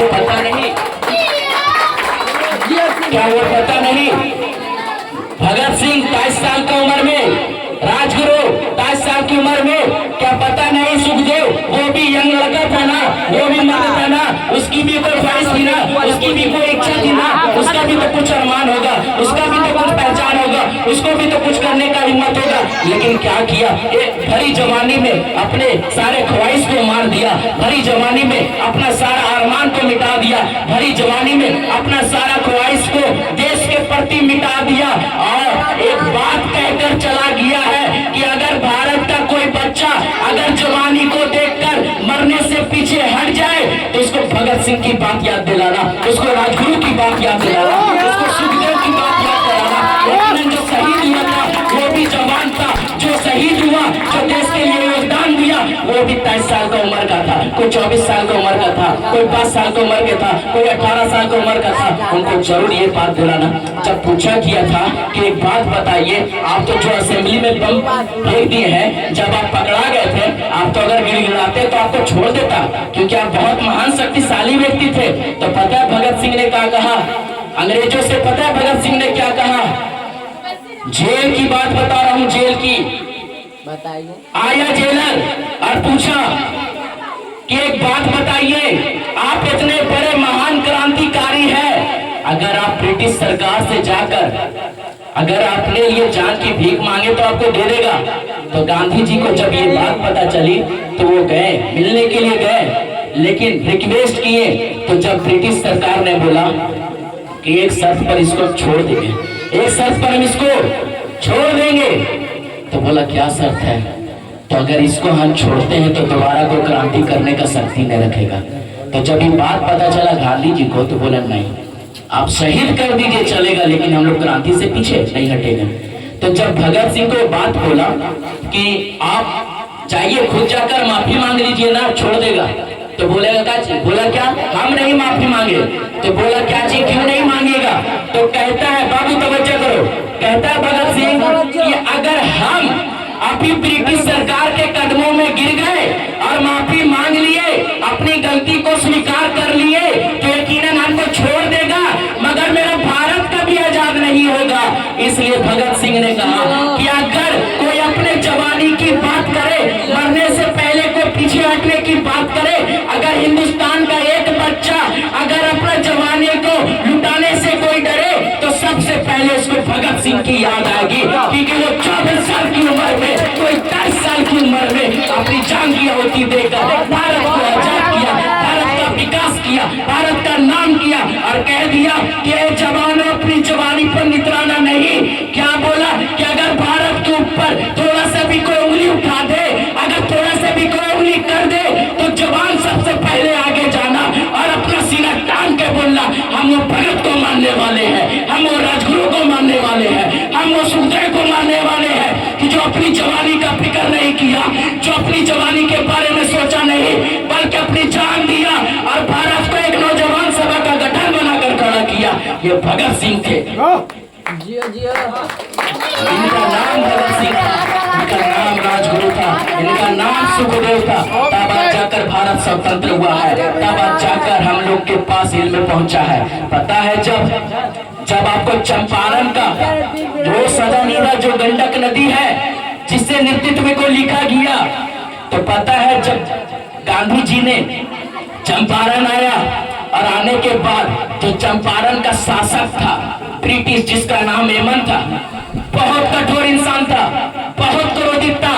पता नहीं क्या वो पता नहीं भगत सिंह 22 साल की उम्र में, राजगुरु 22 साल की उम्र में, क्या पता नहीं सुखदेव वो भी यंग लड़का था ना, वो भी मर्द था ना, उसकी भी कोई ख्वाहिश थी ना, उसकी भी कोई इच्छा थी ना, उसका भी तो कुछ अरमान होगा, उसका भी तो कुछ पहचान होगा, उसको भी तो कुछ करने का हिम्मत होगा। लेकिन क्या किया, एक भरी जवानी में अपने सारे ख्वाहिश को मार दिया, भरी जवानी में अपना सारा अरमान को मिटा दिया, भरी जवानी में अपना सारा ख्वाहिश को देश के प्रति मिटा दिया और एक बात कहकर चला गया है कि अगर भारत का कोई बच्चा अगर जवानी को देखकर मरने से पीछे हट जाए तो उसको भगत सिंह की बात याद दिलाना, उसको राजगुरु की बात याद दिलाना, उसको सुखदेव की बात याद दिलाना। लेकिन जो शहीद हुआ था वो भी जवान था, जो शहीद हुआ, जो देश के लिए योगदान दिया, वो भी 23 साल का उम्र का था, कोई 24 साल का उम्र का था, कोई 5 साल का उम्र का था, कोई 18 साल का उम्र का था। उनको जरूर ये बात दिलाना। जब पूछा किया था कि एक बात बताइए, आप तो जो असेंबली में बम फेंक दिए हैं, जब आप पकड़ा गए थे, आप तो अगर गिड़गिड़ाते तो आपको छोड़ देता, क्योंकि आप बहुत महान शक्तिशाली व्यक्ति थे। तो पता है भगत सिंह ने क्या कहा, अंग्रेजों से पता है भगत सिंह ने क्या कहा, जेल की बात बता रहा हूँ, जेल की। बताइए। आया जेलर और पूछा कि एक बात बताइए, आप इतने बड़े महान क्रांतिकारी हैं, अगर आप ब्रिटिश सरकार से जाकर अगर आपने ये जान की भीख मांगे तो आपको दे देगा। तो गांधी जी को जब ये बात पता चली तो वो गए, मिलने के लिए गए, लेकिन रिक्वेस्ट किए। तो जब ब्रिटिश सरकार ने बोला कि एक शर्त पर इसको छोड़ देंगे, एक शर्त पर हम इसको छोड़ देंगे, तो बोला क्या शर्त है, तो अगर इसको हम छोड़ते हैं तो दोबारा कोई क्रांति करने का शक्ति नहीं रखेगा। तो जब ये बात पता चला गांधी जी को तो बोला नहीं, आप शहीद कर दीजिए चलेगा, लेकिन हम लोग क्रांति से पीछे नहीं हटेंगे। तो जब भगत सिंह को बात बोला कि आप जाइए खुद जाकर माफी मांग लीजिए ना, छोड़ देगा, तो बोलेगा क्या, बोला क्या हम नहीं माफी मांगे, तो बोला क्या जी क्यों नहीं मांगेगा, तो कहता है बाबू तवज्जो करो, कहता है भगत सिंह कि अगर हम अभी ब्रिटिश सरकार के कदमों में गिर गए और माफी मांग लिए, अपनी गलती को स्वीकार कर लिए, तो यकीनन हमको छोड़ देगा, मगर मेरा भारत कभी आजाद नहीं होगा। इसलिए भगत सिंह ने कहा कि अगर कोई अपने जवानी की बात करे, मरने से पहले कोई पीछे हटने की बात करे, अगर हिंदुस्तान का एक बच्चा अगर अपना जवानी को लुटाने से कोई डरे तो सबसे पहले उसको भगत सिंह की याद आएगी, क्योंकि वो 24 साल की उम्र में, कोई 23 साल की उम्र में अपनी जान की आहुति देकर भारत को आजाद किया, भारत का विकास किया, भारत का नाम किया और कह दिया कि जवानों अपनी जवानी पर नितराना नहीं। क्या बोला कि अगर भारत के ऊपर थोड़ा सा भी कोई उंगली उठा दे, अगर थोड़ा सा भी कोई उंगली कर दे, तो जवान सबसे पहले आगे जाना और अपना सीना तान के बोलना, हम वो भगत को मानने वाले हैं, हम वो राजगुरु को मानने वाले हैं, हम वो सुखदेव को मानने वाले हैं, कि जो अपनी जवानी का फिक्र नहीं किया, जो अपनी जवानी के बारे में सोचा नहीं, बल्कि अपनी जान दिया और भारत को एक नौजवान सभा का गठन बनाकर खड़ा किया, ये भगत सिंह थे। जियो जियो। इनका नाम भगत सिंह था, इनका नाम राजगुरु था, इनका नाम सुखदेव था। तब आज जाकर भारत स्वतंत्र हुआ है, तब आज जाकर हम लोग के पास इल्म पहुंचा है। पता है जब आपको चंपारण का वो सदा नीरा जो गंडक नदी है जिससे नेतृत्व को लिखा गया, तो पता है जब गांधी जी ने चंपारण आया और आने के बाद जो चंपारण का शासक था ब्रिटिश, जिसका नाम एमन था, बहुत कठोर इंसान था, बहुत क्रोधित था।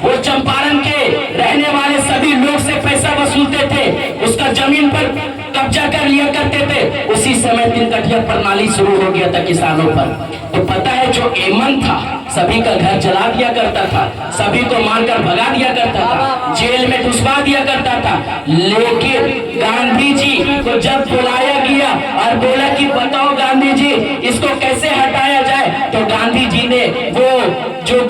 वो चंपारण के रहने वाले सभी लोग से पैसा वसूलते थे, उसका जमीन पर कब्जा कर लिया करते थे। उसी समय तीन कठिया प्रणाली शुरू हो गया था किसानों पर। तो पता है जो एमन था सभी का घर जला दिया करता था, सभी को मारकर भगा दिया करता था, जेल में घुसवा दिया करता था। लेकिन गांधी जी को जब बुलाया गया और बोला कि बताओ गांधी जी इसको कैसे हटाया जाए, तो गांधी जी ने वो जो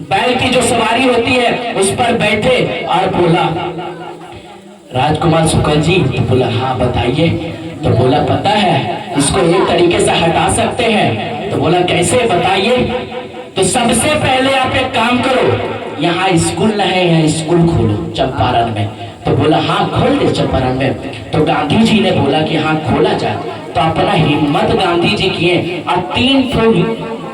बैल की जो सवारी होती है उस पर बैठे और बोला राजकुमार शुक्ल जी, तो बोला हाँ बताइए, तो बोला पता है इसको एक तरीके से हटा सकते हैं, तो बोला कैसे बताइए, तो सबसे पहले आप एक काम करो, यहाँ स्कूल नहीं है, स्कूल खोलो चंपारण में, तो बोला हाँ खोल दे चंपारण में। तो गांधी जी ने बोला कि हाँ खोला जाए। तो अपना हिम्मत गांधी जी किए और 3 ठो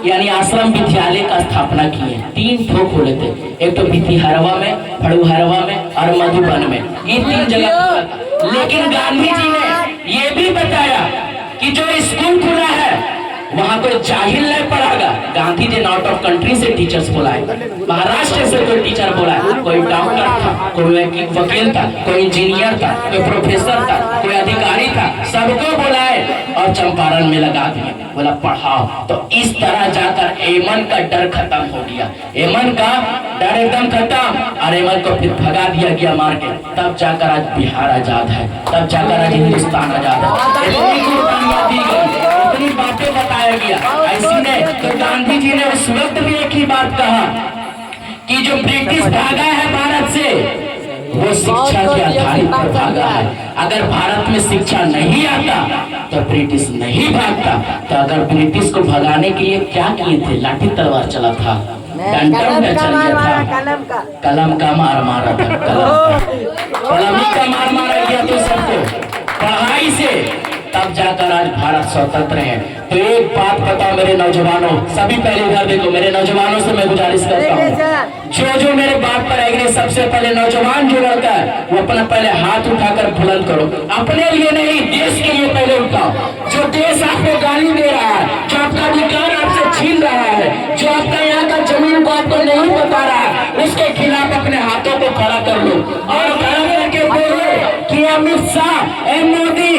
यानी आश्रम विद्यालय का स्थापना किए। 3 ठो खोले थे, एक तो भितिहरवा में, फड़ुहरवा में और मधुबन में, ये 3 जगह। लेकिन गांधी जी ने ये भी बताया कि जो स्कूल खुला है वहां कोई जाहिल नहीं पढ़ागा। Gandhi ji out of country से टीचर्स बुलाए, महाराष्ट्र से कोई टीचर बुलाए, कोई डॉक्टर था, कोई वकील था, कोई इंजीनियर था, कोई प्रोफेसर था, कोई अधिकारी था, सबको बुलाए और चंपारण में लगा दिया। बोला पढ़ाओ। तो इस तरह जाकर एमन का डर खत्म हो गया, एमन का डर एकदम खत्म और एमन को फिर भगा दिया गया मार के। तब जाकर आज बिहार आजाद है, तब जाकर आज हिंदुस्तान आजाद है। इतनी कुर्बानियां दी गई, इतनी बातें बताया गया। ऐसी ने तो गांधी जी ने उस वक्त भी एक ही बात कहा कि जो ब्रिटिश भागा है भारत से वो शिक्षा के आधारित पर भागा है। अगर भारत में शिक्षा नहीं आता तो ब्रिटिश नहीं भागता। तो अगर ब्रिटिश को भगाने के लिए क्या किए थे? लाठी तलवार चला था, डंडा में चल गया था, कलम का मार मारा था, कलम ही का मार मारा गया तो सबको पढ़ाई से। तब जाकर आज भारत स्वतंत्र है। तो एक बात बताओ मेरे नौजवानों, सभी पहले इधर देखो, मेरे नौजवानों से मैं गुजारिश करता हूँ, जो मेरे बात पर आएंगे, सबसे पहले नौजवान जो लड़का है वो अपना पहले हाथ उठाकर बुलंद करो। अपने लिए नहीं, देश के लिए पहले उठाओ। जो देश आपको गाली दे रहा है, जो आपका अधिकार आपसे छीन रहा है, जो आपका यहाँ का जमीन को आपको नहीं बता रहा है, उसके खिलाफ अपने हाथों को खड़ा कर लो और खड़ा करके बोलो कि अमित शाह, मोदी,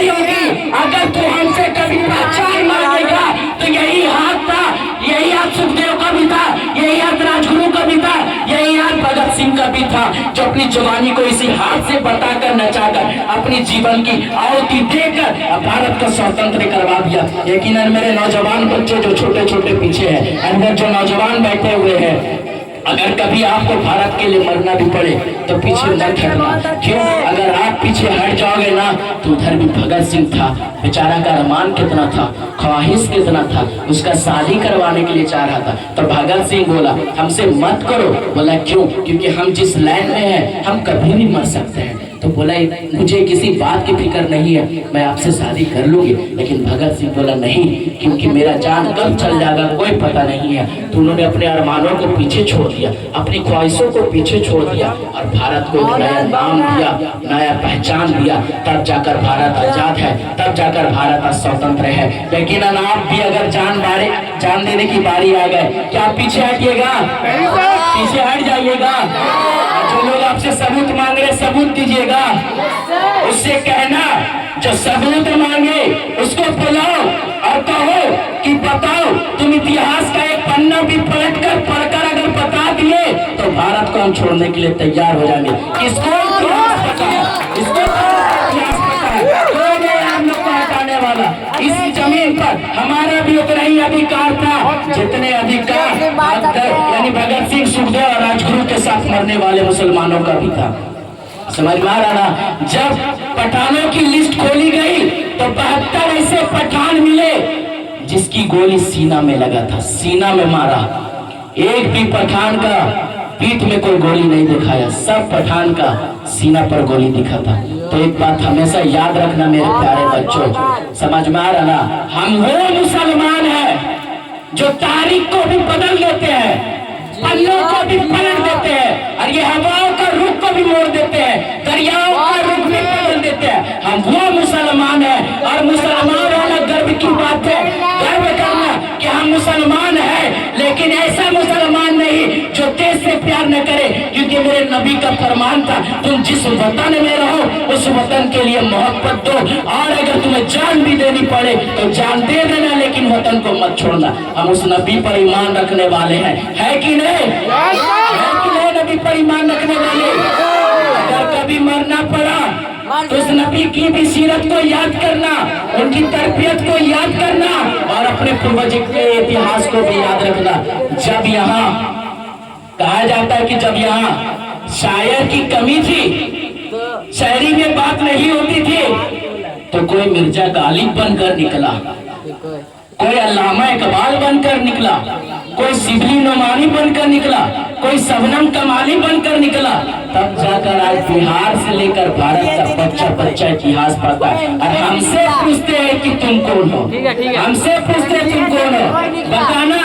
योगी, अगर तू हमसे कभी पहचान मांगेगा तो यही हाथ था, यही हाथ सुखदेव का भी था, यही हाथ राजगुरु का भी था, यही हाथ भगत सिंह का भी था, जो अपनी जवानी को इसी हाथ से बताकर नचाकर अपनी जीवन की आहुति देकर भारत को स्वतंत्र करवा दिया। यकीनन मेरे नौजवान बच्चे जो छोटे छोटे पीछे हैं, अंदर जो नौजवान बैठे हुए हैं, अगर कभी आपको भारत के लिए मरना भी पड़े तो पीछे मत हटना। क्यों? अगर आप पीछे हट जाओगे ना तो उधर भी भगत सिंह था, बेचारा का अरमान कितना था, ख्वाहिश कितना था, उसका शादी करवाने के लिए चाह रहा था। तो भगत सिंह बोला हमसे मत करो। बोला क्यों? क्योंकि हम जिस लाइन में हैं हम कभी भी मर सकते हैं। तो बोला मुझे किसी बात की फिक्र नहीं है, मैं आपसे शादी कर लूंगी। लेकिन भगत सिंह बोला नहीं, क्योंकि मेरा जान कब चल जाएगा कोई पता नहीं है। तो उन्होंने अपने अरमानों को पीछे छोड़ दिया, अपनी ख्वाहिशों को पीछे छोड़ दिया और भारत को एक नया नाम दिया, नया पहचान दिया। तब जाकर भारत आजाद है, तब जाकर भारत स्वतंत्र है। लेकिन आप भी अगर जान देने की बारी आ गए, क्या आप पीछे हटिएगा? पीछे हट जाइएगा। जो लोग आपसे सबूत मांग रहे सबूत दीजिएगा। उससे कहना जो सबूत मांगे उसको बुलाओ और कहो कि बताओ तुम इतिहास का एक पन्ना भी पलटकर पढ़कर अगर बता दिए तो भारत को हम छोड़ने के लिए तैयार हो जाएंगे। किसको इतिहास पता है? इसको इतिहास पता है? कोई नहीं हम लोग को हटाने वाला। इस जमीन पर हमारा भी उतना ही अधिकार था जितने अधिकार यानी भगत सिंह, सुखदेव और राजगुरु के साथ मरने वाले मुसलमानों का भी था। समझ में आ रहा ना? जब पठानों की लिस्ट खोली गई तो 72 ऐसे पठान मिले जिसकी गोली सीना में लगा था, सीना में मारा। एक भी पठान का पीठ में कोई गोली नहीं दिखाया, सब पठान का सीना पर गोली दिखा था। तो एक बात हमेशा याद रखना मेरे प्यारे बच्चों, समझ में आ रहा ना? हम वो मुसलमान हैं जो तारीख को भी बदल देते हैं, पन्नों को भी पलट देते हैं और ये हवाओं का रुख को भी मोड़ देते हैं, दरियाओं का रुख भी बदल देते हैं। हम वो मुसलमान हैं और मुसलमान होना गर्व की बात है, गर्व करना कि हम मुसलमान हैं। लेकिन ऐसा मुसलमान नहीं जो देश से प्यार न करे, क्योंकि मेरे नबी का फरमान था तुम जिस वतन में रहो उस वतन के लिए मोहब्बत दो और अगर तुम्हें जान भी देनी पड़े तो जान दे देना, लेकिन वतन को मत छोड़ना। हम उस नबी पर ईमान रखने वाले हैं, है कि नहीं? नबी पर ईमान रखने वाले। अगर कभी मरना पड़ा तो उस नबी की भी सीरत को याद करना, उनकी तरबियत को याद करना और अपने पूर्वज के इतिहास को भी याद रखना। जब यहाँ कहा जाता है कि जब यहाँ शायर की कमी थी, शायरी में बात नहीं होती थी, तो कोई मिर्जा गालिब बनकर निकला, कोई अल्लामा इकबाल बनकर निकला, कोई शिबली नोमानी बनकर निकला, कोई शबनम कमाली बनकर निकला, तब जाकर आज बिहार से लेकर भारत का बच्चा बच्चा इतिहास पढ़ता है। और हमसे पूछते हैं कि तुम कौन हो, हमसे पूछते हैं तुम कौन हो, बताना,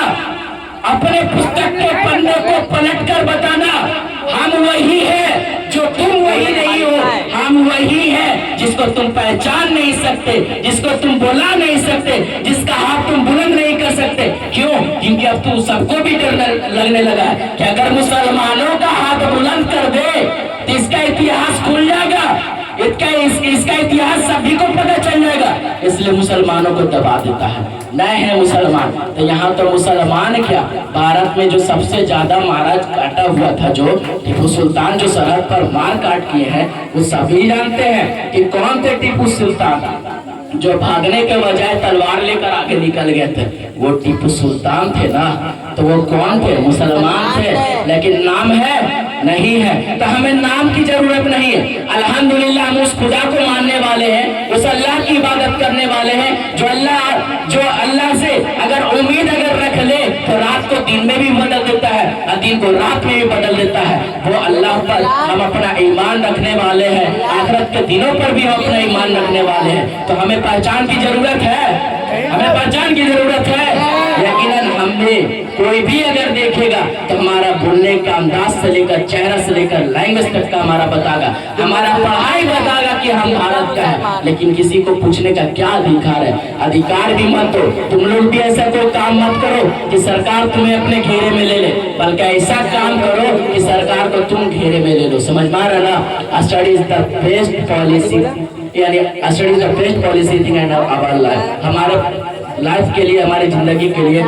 अपने पुस्तक के पन्ने को पलट कर बताना, हम वही है जो तुम वही नहीं हो, हम वही है जिसको तुम पहचान नहीं सकते, जिसको तुम बुला नहीं सकते, जिसका हाथ तुम बुलंद नहीं कर सकते। क्यों? क्योंकि अब तुम सबको भी डर लगने लगा है कि अगर मुसलमानों का हाथ बुलंद कर दे तो इसका इतिहास खुल जाएगा, इसका इतिहास सभी को पता चल जाएगा, इसलिए मुसलमानों को दबा देता है। नए हैं मुसलमान, तो यहाँ तो मुसलमान क्या, भारत में जो सबसे ज्यादा मारा काटा हुआ था, जो टीपू सुल्तान जो सरहद पर मार काट किए हैं, वो सभी जानते हैं कि कौन थे टीपू सुल्तान। जो भागने के बजाय तलवार लेकर आगे निकल गए थे, वो टीपू सुल्तान थे ना। तो वो कौन थे? मुसलमान थे। लेकिन नाम है नहीं है, तो हमें नाम की जरूरत नहीं है। अल्हम्दुलिल्लाह हम उस खुदा को मानने वाले हैं, उस अल्लाह की इबादत करने वाले हैं, जो अल्लाह से अगर उम्मीद अगर रख ले तो रात को दिन में भी बदल देता है और दिन को रात में भी बदल देता है। वो अल्लाह पर हम अपना ईमान रखने वाले हैं, आखिरत के दिनों पर भी हम अपना ईमान रखने वाले हैं। तो हमें पहचान की जरूरत है, हमें पहचान की जरूरत है। यकीनन हमें कोई भी अगर देखेगा तो हमारा बोलने का अंदाज से लेकर, चेहरा से लेकर, लैंग्वेज तक का हमारा बताएगा, हमारा पढ़ाई बताएगा कि हम भारत का है। लेकिन किसी को पूछने का क्या अधिकार है? अधिकार भी मत दो, तुम लोग भी ऐसा कोई काम मत करो कि सरकार तुम्हें अपने घेरे में ले ले, बल्कि ऐसा काम करो कि सरकार को तुम घेरे में ले लो। समझ में आ रहा ना? Study is the best policy, यानी study is the best policy thing in our life. हमारे लाइफ के लिए, हमारी जिंदगी के लिए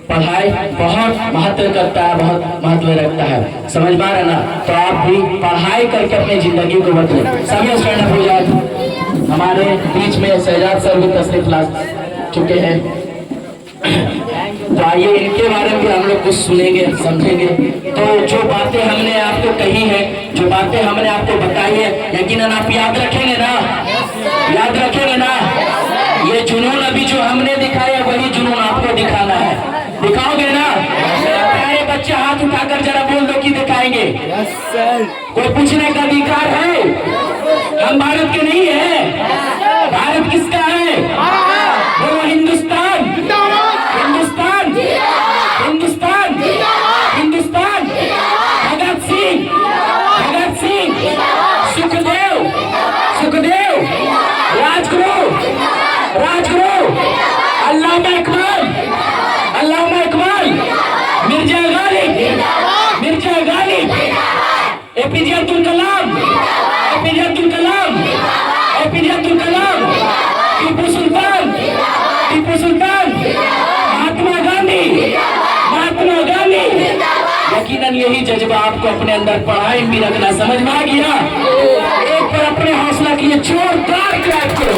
पढ़ाई बहुत महत्व करता है, बहुत महत्व रखता है। समझ में आ रहा ना? तो आप भी पढ़ाई करके अपनी जिंदगी को बदलें। सभी स्टैंड अप हो जाए। हमारे बीच में शहजाद सर भी तशरीफ ला चुके हैं, तो आइए इनके बारे में भी हम लोग कुछ सुनेंगे, समझेंगे। तो जो बातें हमने आपको कही है, जो बातें हमने आपको बताई है, यकीनन आप याद रखेंगे ना? याद रखेंगे ना? ये जुनून अभी जो हमने दिखाया वही जुनून आपको दिखाना है, दिखाओगे ना? प्यारे बच्चे हाथ उठाकर जरा बोल दो कि दिखाएंगे। कोई पूछने का अधिकार है? हम भारत के नहीं है। भारत किसका है? वो हिंदुस्तान, हिंदुस्तान, हिंदुस्तान, हिंदुस्तान। भगत सिंह, भगत सिंह, सुखदेव, सुखदेव, राजगुरु, राजगुरु, अल्लामा इकबाल, अल्लामा Iqbal, Mirza Ghalib, Mirza Ghalib, APJ Abdul Kalam, APJ Abdul Kalam, APJ Abdul Kalam, Tipu Sultan, Tipu Sultan, Mahatma Gandhi, Mahatma Gandhi. यकीनन यही जज्बा आपको अपने अंदर पढ़ाई भी रखना। समझ में आ गया? एक बार अपने हौसला के लिए जोरदार क्लैप करो।